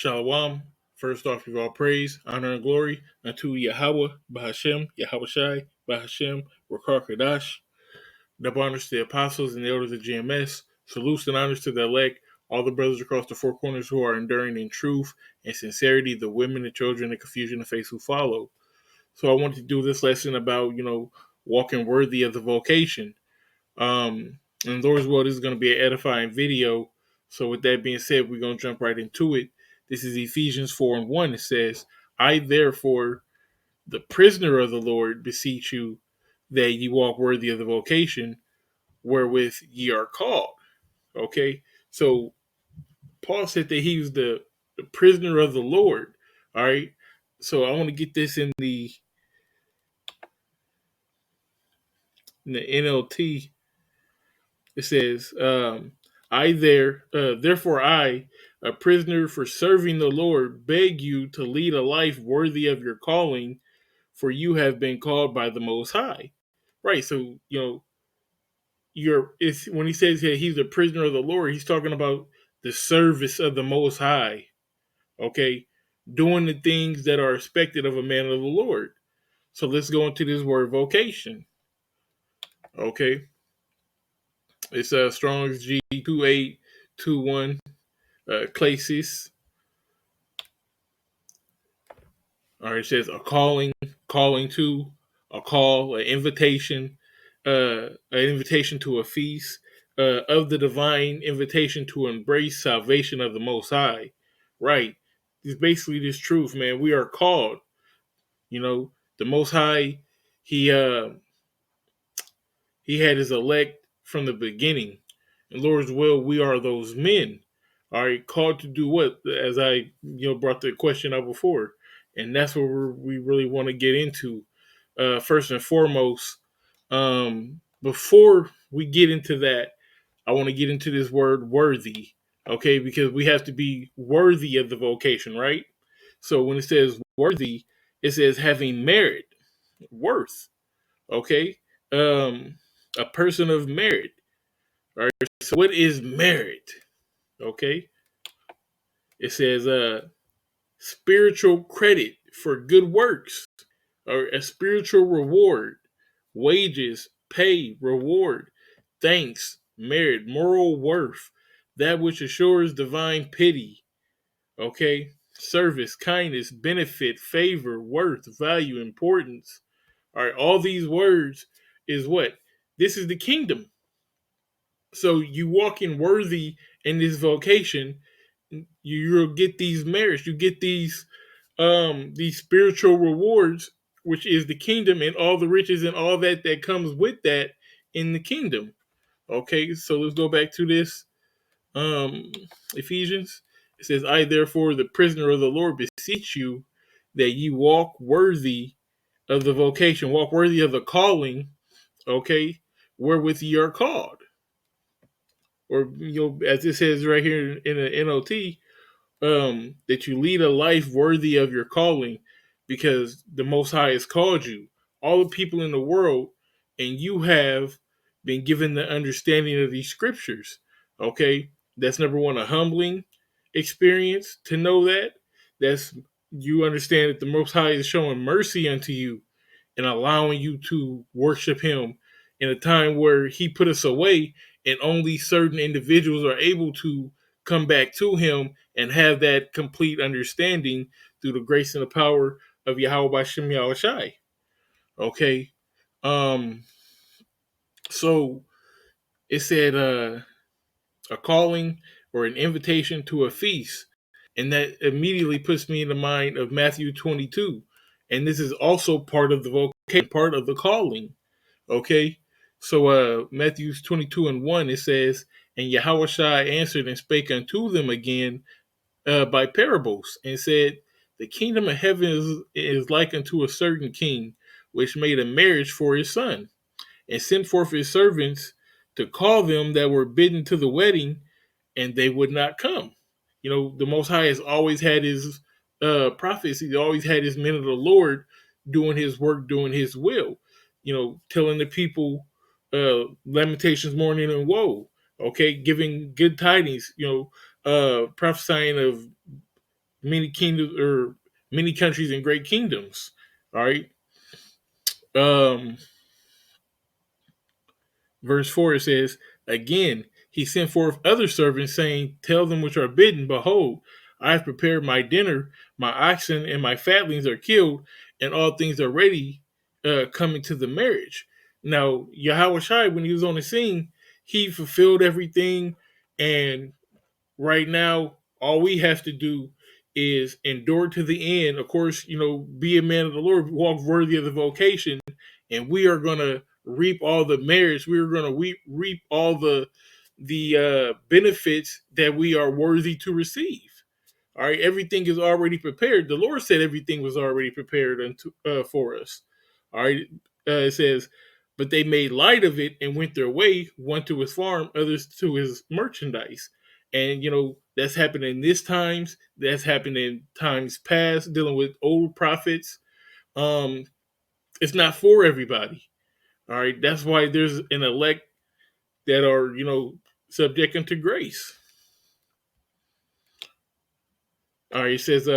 Shalom. First off, give all praise, honor, and glory unto Yahweh, Bahashem, Yahweh Shai, Bahashem, Rakar Kadash. Double honors to the apostles and the elders of GMS. Salutes and honors to the elect, all the brothers across the four corners who are enduring in truth and sincerity, the women, the children, the confusion of faith who follow. So I wanted to do this lesson about, walking worthy of the vocation. And Lord's will, this is going to be an edifying video. So with that being said, we're going to jump right into it. This is Ephesians 4:1. It says, I therefore, the prisoner of the Lord, beseech you that ye walk worthy of the vocation wherewith ye are called. Okay? So Paul said that he was the prisoner of the Lord. All right? So I want to get this in the NLT. It says, therefore I, a prisoner for serving the Lord, beg you to lead a life worthy of your calling, for you have been called by the Most High. Right. So, when he says that he's a prisoner of the Lord, he's talking about the service of the Most High. Okay. Doing the things that are expected of a man of the Lord. So let's go into this word vocation. Okay. It's Strong's G2821. Clasis. All right, it says a calling, calling to, a call, an invitation to a feast, of the divine invitation to embrace salvation of the Most High. Right. It's basically this truth, man. We are called. The Most High, he he had his elect from the beginning. In Lord's will, we are those men. All right, called to do what? As I brought the question up before, and that's what we really want to get into. First and foremost, before we get into that, I want to get into this word worthy, okay? Because we have to be worthy of the vocation, right? So when it says worthy, it says having merit, worth, okay? A person of merit. All right. So what is merit? Okay. It says spiritual credit for good works, or a spiritual reward, wages, pay, reward, thanks, merit, moral worth, that which assures divine pity. Okay. Service, kindness, benefit, favor, worth, value, importance. All right. All these words is what? This is the kingdom. So you walk in worthy in this vocation, you'll get these merits, you get these spiritual rewards, which is the kingdom and all the riches and all that comes with that in the kingdom. Okay, so let's go back to this Ephesians. It says, I therefore, the prisoner of the Lord, beseech you that ye walk worthy of the vocation, walk worthy of the calling, okay, wherewith ye are called. Or as it says right here in the NLT, that you lead a life worthy of your calling, because the Most High has called you. All the people in the world, and you have been given the understanding of these scriptures. Okay, that's number one, a humbling experience to know that. That's you understand that the Most High is showing mercy unto you and allowing you to worship Him in a time where He put us away, and only certain individuals are able to come back to Him and have that complete understanding through the grace and the power of Yahweh Bashem Yahweh Shai. Okay. So it said a calling or an invitation to a feast. And that immediately puts me in the mind of Matthew 22. And this is also part of the vocation, part of the calling. Okay. So Matthew 22:1, it says, and Yahweh Shai answered and spake unto them again by parables, and said, the kingdom of heaven is like unto a certain king, which made a marriage for his son, and sent forth his servants to call them that were bidden to the wedding, and they would not come. The Most High has always had his prophets, he's always had his men of the Lord doing his work, doing his will, telling the people lamentations, mourning, and woe, okay, giving good tidings, prophesying of many kingdoms or many countries and great kingdoms. All right. Um, Verse 4 it says, again, he sent forth other servants, saying, tell them which are bidden, behold, I have prepared my dinner, my oxen and my fatlings are killed, and all things are ready, coming to the marriage. Now, Yahweh Shai, when he was on the scene, he fulfilled everything, and right now, all we have to do is endure to the end. Of course, be a man of the Lord, walk worthy of the vocation, and we are going to reap all the merits. We are going to reap all the benefits that we are worthy to receive. All right, everything is already prepared. The Lord said everything was already prepared for us. All right, it says, but they made light of it and went their way, one to his farm, others to his merchandise. And that's happened in this times. That's happened in times past, dealing with old prophets. Um, it's not for everybody. All right, that's why there's an elect that are subject unto grace. All right, it says,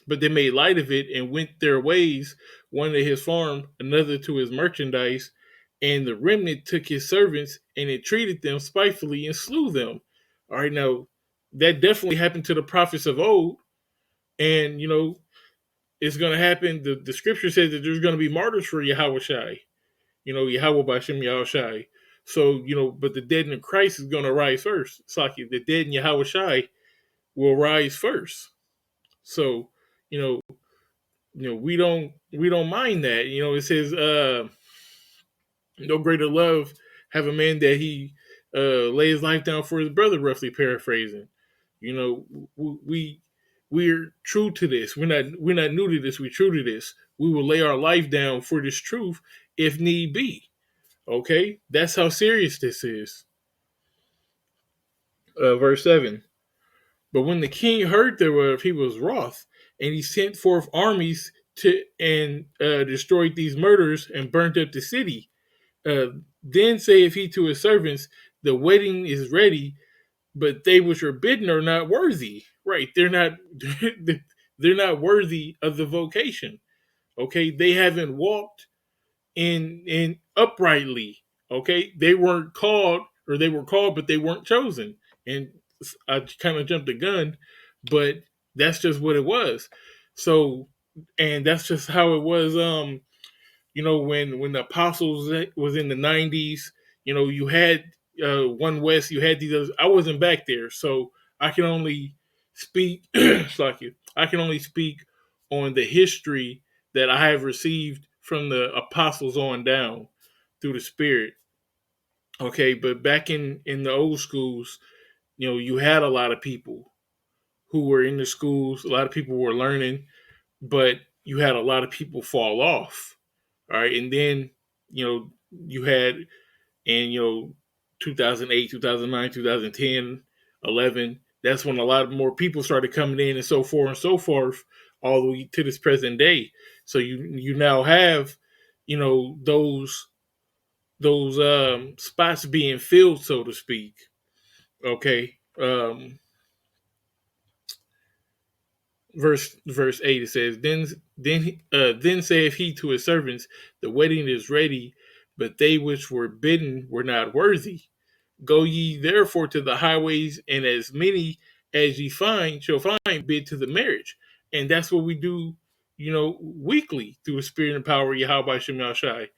but they made light of it and went their ways, one to his farm, another to his merchandise, and the remnant took his servants and entreated them spitefully and slew them. All right, now that definitely happened to the prophets of old, and it's going to happen. The scripture says that there's going to be martyrs for Yahweh Shai, Yahweh Bashem Yahweh Shai. So, but the dead in Christ is going to rise first. It's like the dead in Yahweh Shai will rise first. So, you know, we don't mind that. It says, no greater love have a man that he lay his life down for his brother, roughly paraphrasing. We we're true to this. We're not new to this. We're true to this. We will lay our life down for this truth if need be. Okay, that's how serious this is. Verse 7. But when the king heard thereof, he was wroth, and he sent forth armies to and destroyed these murderers and burnt up the city. Then saith he to his servants, the wedding is ready, but they which are bidden are not worthy. Right? They're not. They're not worthy of the vocation. Okay, they haven't walked in uprightly. Okay, they weren't called, or they were called, but they weren't chosen. And I kind of jumped the gun, but that's just what it was. So, and that's just how it was. When the apostles was in the 90s, you had One West, you had these others. I wasn't back there, so I can only speak. I can only speak on the history that I have received from the apostles on down through the Spirit. Okay, but back in the old schools, you had a lot of people who were in the schools. A lot of people were learning, but you had a lot of people fall off. All right, and then you had in 2008, 2009, 2010, 11. That's when a lot more people started coming in, and so forth and so forth, all the way to this present day. So you now have those spots being filled, so to speak. Okay. Verse 8 it says, then saith he to his servants, the wedding is ready, but they which were bidden were not worthy. Go ye therefore to the highways, and as many as ye shall find, bid to the marriage. And that's what we do, weekly through the spirit and power of Yahweh Shem Shai.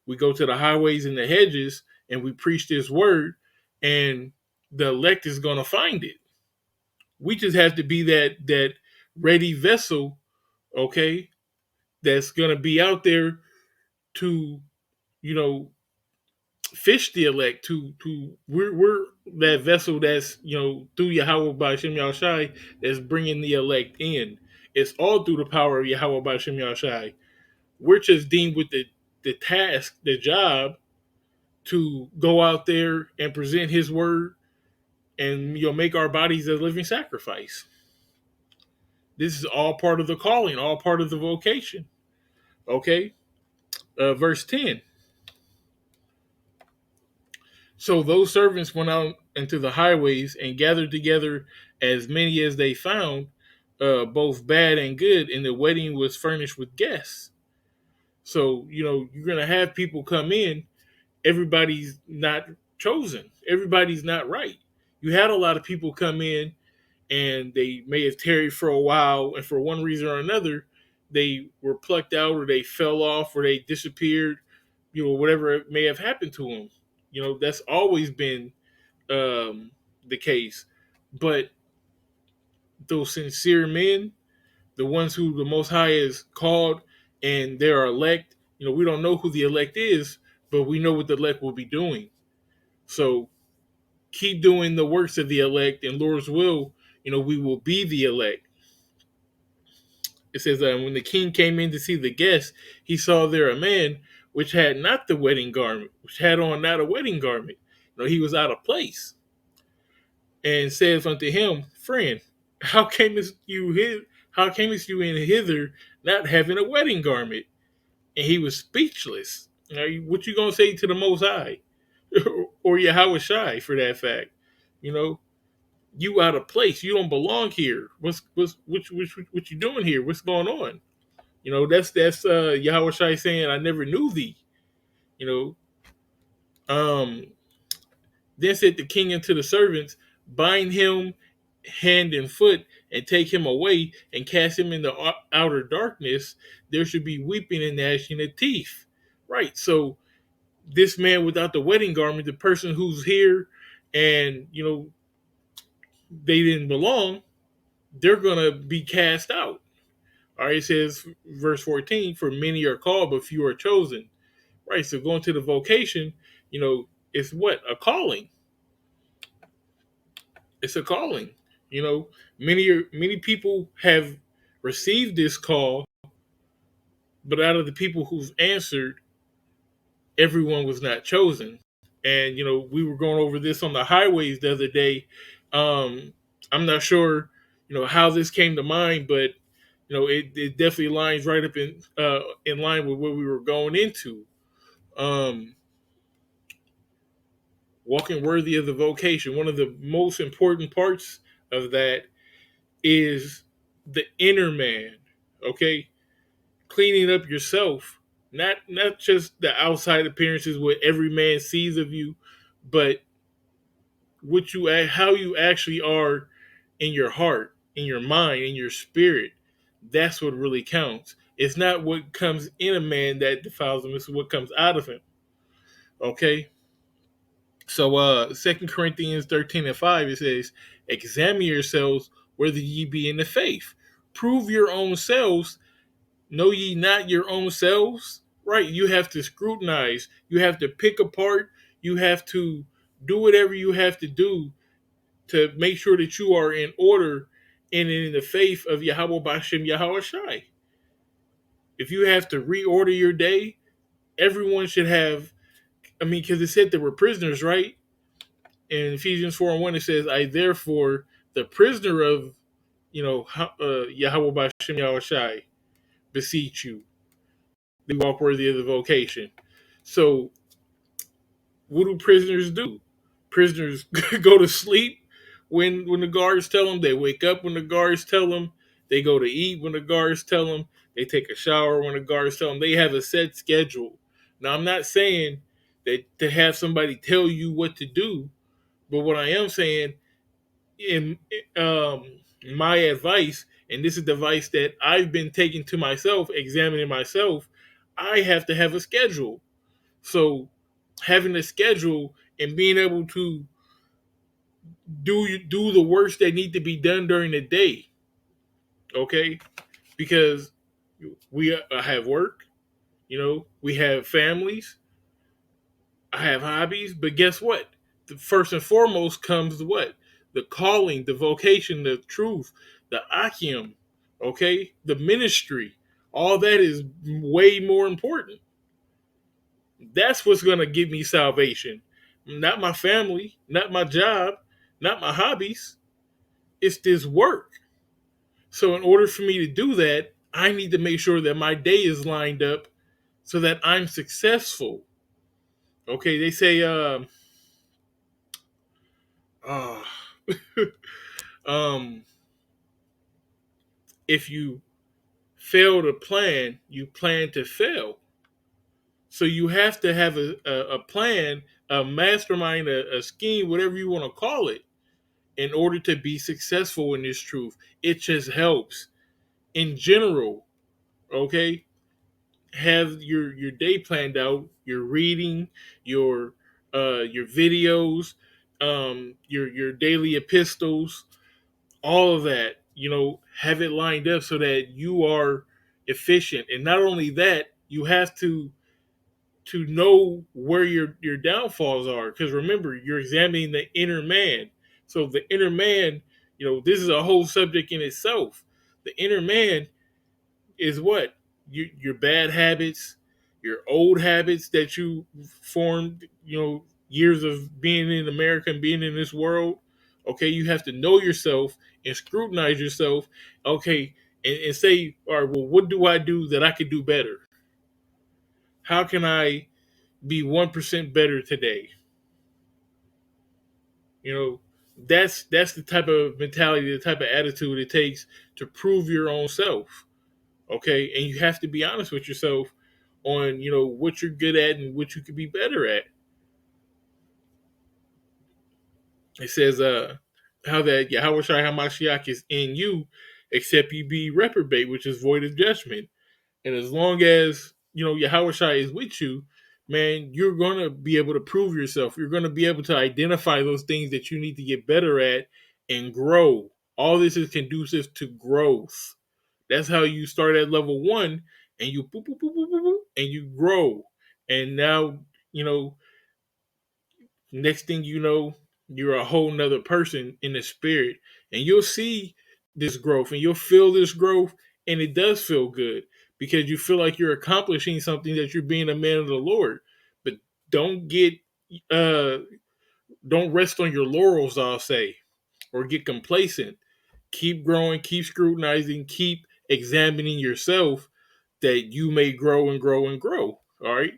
We go to the highways and the hedges and we preach this word, and the elect is gonna find it. We just have to be that ready vessel, okay, that's gonna be out there to, you know, fish the elect. We're that vessel that's through Yahweh by Shem Yahushai that's bringing the elect in. It's all through the power of Yahweh by Shem Yahushai. We're just deemed with the task, the job to go out there and present His word and make our bodies a living sacrifice. This is all part of the calling, all part of the vocation. Okay, verse 10. So those servants went out into the highways and gathered together as many as they found, both bad and good, and the wedding was furnished with guests. So, you're going to have people come in. Everybody's not chosen, everybody's not right. You had a lot of people come in, and they may have tarried for a while, and for one reason or another, they were plucked out, or they fell off, or they disappeared, whatever may have happened to them. That's always been the case. But those sincere men, the ones who the Most High is called, and they are elect, we don't know who the elect is, but we know what the elect will be doing. So keep doing the works of the elect, and Lord's will, we will be the elect. It says, when the king came in to see the guests, he saw there a man which had not the wedding garment, which had on not a wedding garment. He was out of place. And says unto him, Friend, how camest you here? How camest you in hither, not having a wedding garment? And he was speechless. What you gonna say to the Most High, or Yahweh Shai, for that fact? You know, you out of place. You don't belong here. What you doing here? What's going on? That's Yahweh Shai saying, I never knew thee. You know, Then said the king unto the servants, Bind him hand and foot, and take him away, and cast him in the outer darkness. There should be weeping and gnashing of teeth. Right. So this man without the wedding garment, the person who's here, and they didn't belong, they're gonna be cast out. All right, it says verse 14, for many are called, but few are chosen. Right. So going to the vocation, it's what? A calling. It's a calling. Many people have received this call, but out of the people who've answered, everyone was not chosen. And we were going over this on the highways the other day. I'm not sure how this came to mind, but it definitely lines right up in line with what we were going into. Um, Walking worthy of the vocation. One of the most important parts of that is the inner man. Okay, cleaning up yourself, not just the outside appearances, what every man sees of you, but how you actually are in your heart, in your mind, in your spirit. That's what really counts. It's not what comes in a man that defiles him, it's what comes out of him. Okay. So 2 Corinthians 13:5, it says, Examine yourselves whether ye be in the faith. Prove your own selves. Know ye not your own selves? Right. You have to scrutinize. You have to pick apart. You have to do whatever you have to do to make sure that you are in order and in the faith of Yahweh Bashem Yahweh Shai. If you have to reorder your day, everyone should have, because it said there were prisoners, right? In Ephesians 4:1, it says, I therefore, the prisoner of, Yahweh Bashem Yahweh Shai, beseech you, they walk worthy of the vocation. So, what do prisoners do? Prisoners go to sleep when the guards tell them. They wake up when the guards tell them. They go to eat when the guards tell them. They take a shower when the guards tell them. They have a set schedule. Now, I'm not saying that to have somebody tell you what to do, but what I am saying, in um, my advice, and this is the advice that I've been taking to myself, examining myself, I have to have a schedule. So having a schedule and being able to do the works that need to be done during the day, okay? Because we have work, we have families, I have hobbies, but guess what? The first and foremost comes what? The calling, the vocation, the truth, the akim, okay? The ministry. All that is way more important. That's what's going to give me salvation. Not my family, not my job, not my hobbies. It's this work. So, in order for me to do that, I need to make sure that my day is lined up so that I'm successful. Okay, they say, uh, um, If you fail to plan, you plan to fail. So you have to have a plan, a mastermind, a scheme, whatever you want to call it, in order to be successful in this truth. It just helps. In general, okay? Have your day planned out, your reading, your videos, your daily epistles, all of that, have it lined up so that you are efficient. And not only that, you have to know where your downfalls are, because remember, you're examining the inner man. So the inner man, this is a whole subject in itself. The inner man is what? Your bad habits, your old habits that you formed, years of being in America and being in this world. Okay, you have to know yourself and scrutinize yourself. Okay, and say, all right, well, what do I do that I could do better? How can I be 1% better today? You know, that's the type of mentality, the type of attitude it takes to prove your own self. Okay, and you have to be honest with yourself on what you're good at and what you could be better at. It says how that Yahweh Shai HaMashiach is in you, except you be reprobate, which is void of judgment. And as long as Yahweh Shai is with you, man, you're gonna be able to prove yourself. You're gonna be able to identify those things that you need to get better at and grow. All this is conducive to growth. That's how you start at level one, and you boop, boop, boop, boop, boop, boop, and you grow. And now, you know, next thing you know, you're a whole nother person in the spirit. And you'll see this growth and you'll feel this growth, and it does feel good because you feel like you're accomplishing something, that you're being a man of the Lord. But don't get uh don't rest on your laurels, I'll say, or get complacent. Keep growing, keep scrutinizing, keep examining yourself, that you may grow and grow and grow. All right.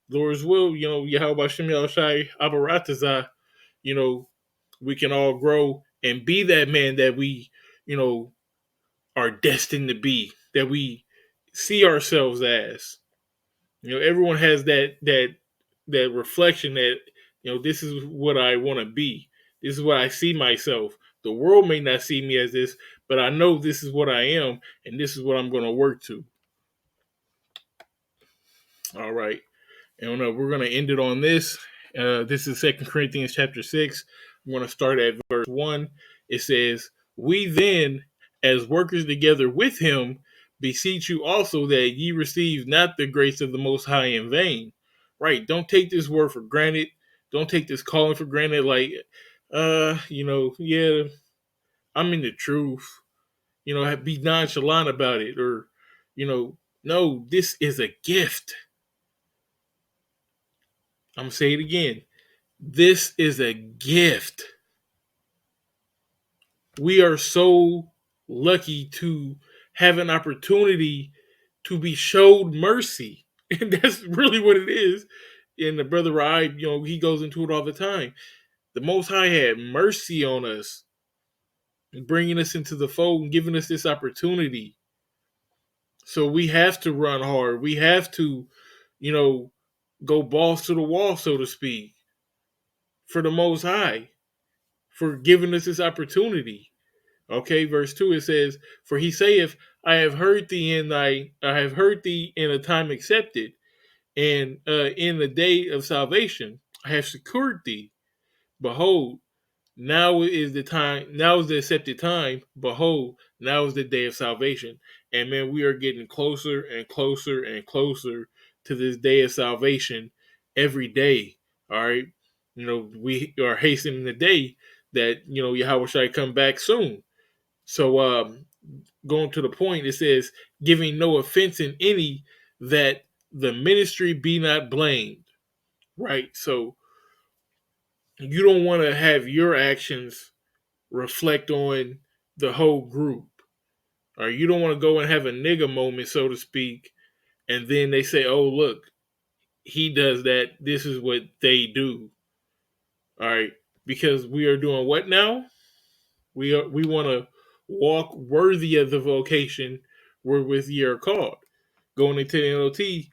Lord's will, Yahweh Shem Yahushai Abaratazah, you know, we can all grow and be that man that we, you know, are destined to be, that we see ourselves as. Everyone has that reflection that, this is what I want to be. This is what I see myself. The world may not see me as this, but I know this is what I am, and this is what I'm going to work to. All right. And we're going to end it on this. This is 2 Corinthians chapter 6. I'm going to start at verse 1. It says, "We then, as workers together with him, beseech you also that ye receive not the grace of the Most High in vain." Right. Don't take this word for granted. Don't take this calling for granted. Like, yeah, I'm in the truth. Be nonchalant about it. Or, no, this is a gift. I'm going to say it again. This is a gift. We are so lucky to have an opportunity to be showed mercy. And that's really what it is. And the brother Rai, he goes into it all the time. The Most High had mercy on us, bringing us into the fold and giving us this opportunity. So we have to run hard. We have to, go balls to the wall, so to speak, for the Most High, for giving us this opportunity. Okay, verse 2, it says, "For he saith, I have heard thee in a time accepted, and in the day of salvation I have secured thee. Behold, now is the time, now is the accepted time. Behold, now is the day of salvation." And man, we are getting closer and closer and closer to this day of salvation every day. All right. We are hastening the day that, Yahweh shall come back soon. So going to the point, it says, "Giving no offense in any, that the ministry be not blamed." Right? So you don't want to have your actions reflect on the whole group. Or you don't want to go and have a nigga moment, so to speak, and then they say, "Oh, look, he does that. This is what they do." All right. Because we are doing what now? We want to walk worthy of the vocation wherewith ye are called. Going into the NLT,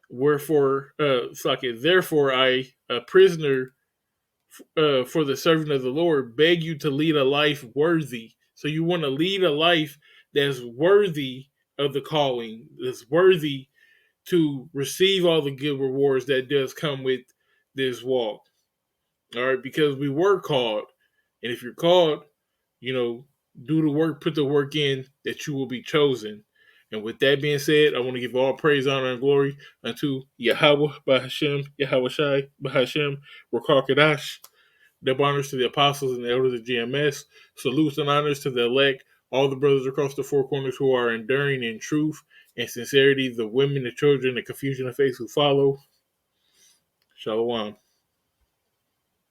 wherefore, therefore I, a prisoner for the servant of the Lord, beg you to lead a life worthy. So you want to lead a life that's worthy of the calling, that's worthy to receive all the good rewards that does come with this walk. All right, because we were called, and if you're called, you know, do the work, put the work in, that you will be chosen. And with that being said, I want to give all praise, honor, and glory unto Yahweh, Bahashem, Yahweh Shai, Bahashem, Rakakadash. Double honors to the apostles and the elders of GMS. Salutes and honors to the elect, all the brothers across the four corners who are enduring in truth and sincerity, the women, the children, the confusion of faith who follow. Shalom.